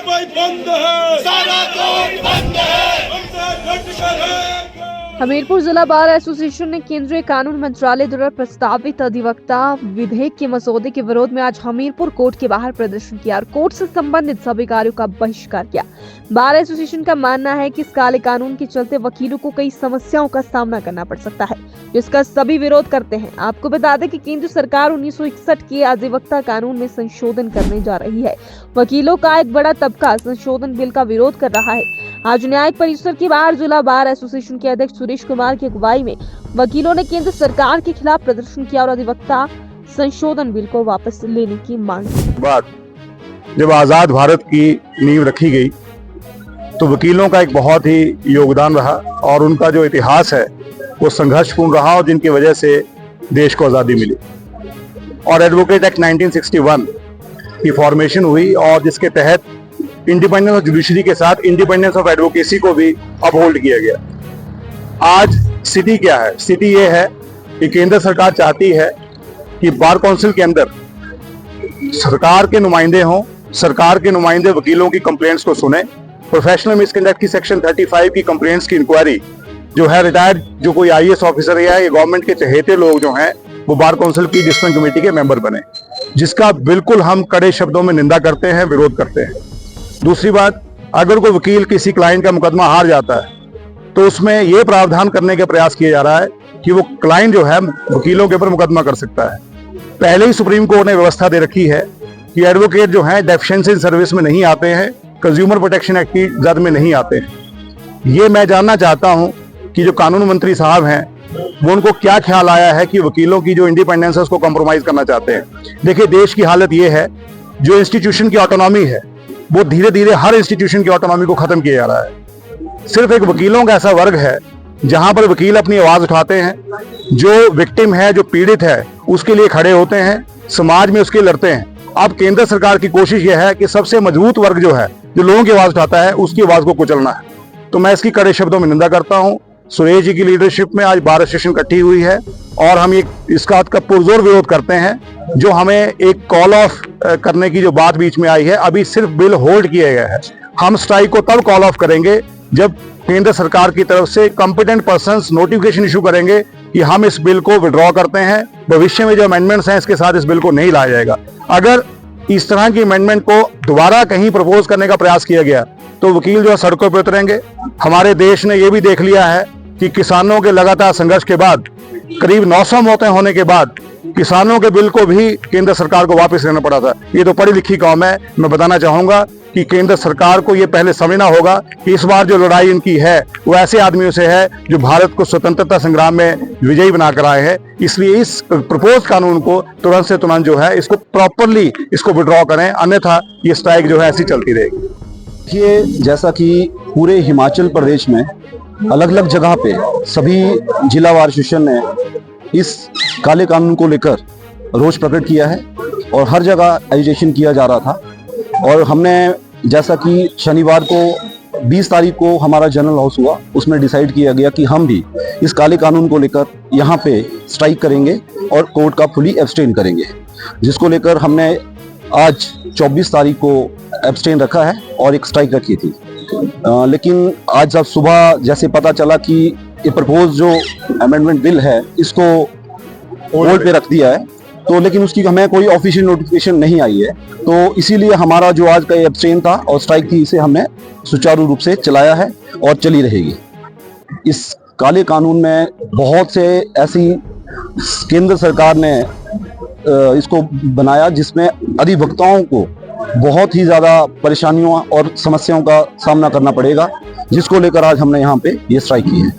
बंद है, सारा कोर्ट बंद है, हमसे डटकर है। हमीरपुर जिला बार एसोसिएशन ने केंद्रीय कानून मंत्रालय द्वारा प्रस्तावित अधिवक्ता विधेयक के मसौदे के विरोध में आज हमीरपुर कोर्ट के बाहर प्रदर्शन किया और कोर्ट से संबंधित सभी कार्यों का बहिष्कार किया। बार एसोसिएशन का मानना है कि इस काले कानून के चलते वकीलों को कई समस्याओं का सामना करना पड़ सकता है, जिसका सभी विरोध करते हैं। आपको बता दें कि केंद्र सरकार 1961 के अधिवक्ता कानून में संशोधन करने जा रही है। वकीलों का एक बड़ा तबका संशोधन बिल का विरोध कर रहा है। आज न्यायिक परिसर के बाहर जिला बार एसोसिएशन के अध्यक्ष सुरेश कुमार की अगुवाई में वकीलों ने केंद्र सरकार के खिलाफ प्रदर्शन किया और अधिवक्ता संशोधन बिल को वापस लेने की मांग की। जब आजाद भारत की नींव रखी गई तो वकीलों का एक बहुत ही योगदान रहा और उनका जो इतिहास है वो संघर्षपूर्ण रहा और जिनकी वजह से देश को आज़ादी मिली। और एडवोकेट एक्ट 1961 की फॉर्मेशन हुई और जिसके तहत इंडिपेंडेंस ऑफ जुडिशरी के साथ इंडिपेंडेंस ऑफ एडवोकेसी को भी अपहोल्ड किया गया। आज स्थिति क्या है? स्थिति ये है कि केंद्र सरकार चाहती है कि बार काउंसिल के अंदर सरकार के नुमाइंदे हों, सरकार के नुमाइंदे वकीलों की कंप्लेंट्स को सुने। प्रोफेशनल मिसकंडक्ट की सेक्शन 35 की कंप्लेंट्स की इंक्वायरी जो है रिटायर्ड जो कोई IAS ऑफिसर या ये गवर्नमेंट के चहेते लोग जो हैं वो बार काउंसिल की डिस्ट्रिक्ट कमेटी के मेंबर बने, जिसका बिल्कुल हम कड़े शब्दों में निंदा करते हैं, विरोध करते हैं। दूसरी बात, अगर कोई वकील किसी क्लाइंट का मुकदमा हार जाता है तो उसमें यह प्रावधान करने का प्रयास किया जा रहा है कि वो क्लाइंट जो है वकीलों के ऊपर मुकदमा कर सकता है। पहले ही सुप्रीम कोर्ट ने व्यवस्था दे रखी है कि एडवोकेट जो है डेफिशिएंसी इन सर्विस में नहीं आते हैं, कंज्यूमर प्रोटेक्शन एक्ट की जद में नहीं आते हैं। ये मैं जानना चाहता हूं कि जो कानून मंत्री साहब हैं वो उनको क्या ख्याल आया है कि वकीलों की जो इंडिपेंडेंस है उसको कॉम्प्रोमाइज करना चाहते हैं। देखिए, देश की हालत ये है, जो इंस्टीट्यूशन की ऑटोनॉमी है वो धीरे धीरे हर इंस्टीट्यूशन की ऑटोनॉमी को खत्म किया जा रहा है। सिर्फ एक वकीलों का ऐसा वर्ग है जहां पर वकील अपनी आवाज उठाते हैं, जो विक्टिम है, जो पीड़ित है, उसके लिए खड़े होते हैं, समाज में उसके लड़ते हैं। अब केंद्र सरकार की कोशिश यह है कि सबसे मजबूत वर्ग जो है, जो लोगों की आवाज उठाता है, उसकी आवाज को कुचलना है। तो मैं इसकी कड़े शब्दों में निंदा करता हूं। सुरेश जी की लीडरशिप में आज बार एसोसिएशन इकट्ठी हुई है और हम इसका पुरजोर विरोध करते हैं। जो हमें एक कॉल ऑफ करने की जो बात बीच में आई है, अभी सिर्फ बिल होल्ड किया गया है। हम स्ट्राइक को तब कॉल ऑफ करेंगे जब केंद्र सरकार की तरफ से कॉम्पिटेंट पर्संस नोटिफिकेशन इशू करेंगे कि हम इस बिल को विड्रॉ करते हैं। भविष्य में जो अमेंडमेंट्स हैं इसके साथ इस बिल को नहीं लाया जाएगा। अगर इस तरह की अमेंडमेंट को दोबारा कहीं प्रपोज करने का प्रयास किया गया तो वकील जो है सड़कों पर उतरेंगे। हमारे देश ने यह भी देख लिया है कि किसानों के लगातार संघर्ष के बाद, करीब 900 मौतें होने के बाद, किसानों के बिल को भी केंद्र सरकार को वापस लेना पड़ा था। ये तो पढ़ी लिखी कौम है। मैं बताना चाहूंगा कि केंद्र सरकार को ये पहले समझना होगा कि इस बार जो लड़ाई इनकी है वो ऐसे आदमियों से है जो भारत को स्वतंत्रता संग्राम में विजयी बनाकर आए हैं। इसलिए इस प्रपोज कानून को तुरंत से तुरंत जो है इसको प्रॉपरली इसको विड्रॉ करें, अन्यथा ये स्ट्राइक जो है ऐसी चलती रहेगी। ये जैसा कि पूरे हिमाचल प्रदेश में अलग अलग जगह पे सभी जिला बार एसोसिएशन ने इस काले कानून को लेकर रोष प्रकट किया है और हर जगह एजिटेशन किया जा रहा था। और हमने जैसा कि शनिवार को 20 तारीख को हमारा जनरल हाउस हुआ, उसमें डिसाइड किया गया कि हम भी इस काले कानून को लेकर यहाँ पे स्ट्राइक करेंगे और कोर्ट का फुली एब्सटेन करेंगे, जिसको लेकर हमने आज 24 तारीख को एब्सटेन रखा है और एक स्ट्राइक रखी थी। लेकिन आज जब सुबह जैसे पता चला कि ये प्रपोज जो अमेंडमेंट बिल है इसको होल्ड पे रख दिया है, तो लेकिन उसकी हमें कोई ऑफिशियल नोटिफिकेशन नहीं आई है, तो इसीलिए हमारा जो आज का एब्सटेन था और स्ट्राइक थी, इसे हमने सुचारू रूप से चलाया है और चली रहेगी। इस काले कानून में बहुत से ऐसी केंद्र सरकार ने इसको बनाया जिसमें अधिवक्ताओं को बहुत ही ज़्यादा परेशानियों और समस्याओं का सामना करना पड़ेगा, जिसको लेकर आज हमने यहाँ पे ये स्ट्राइक की है।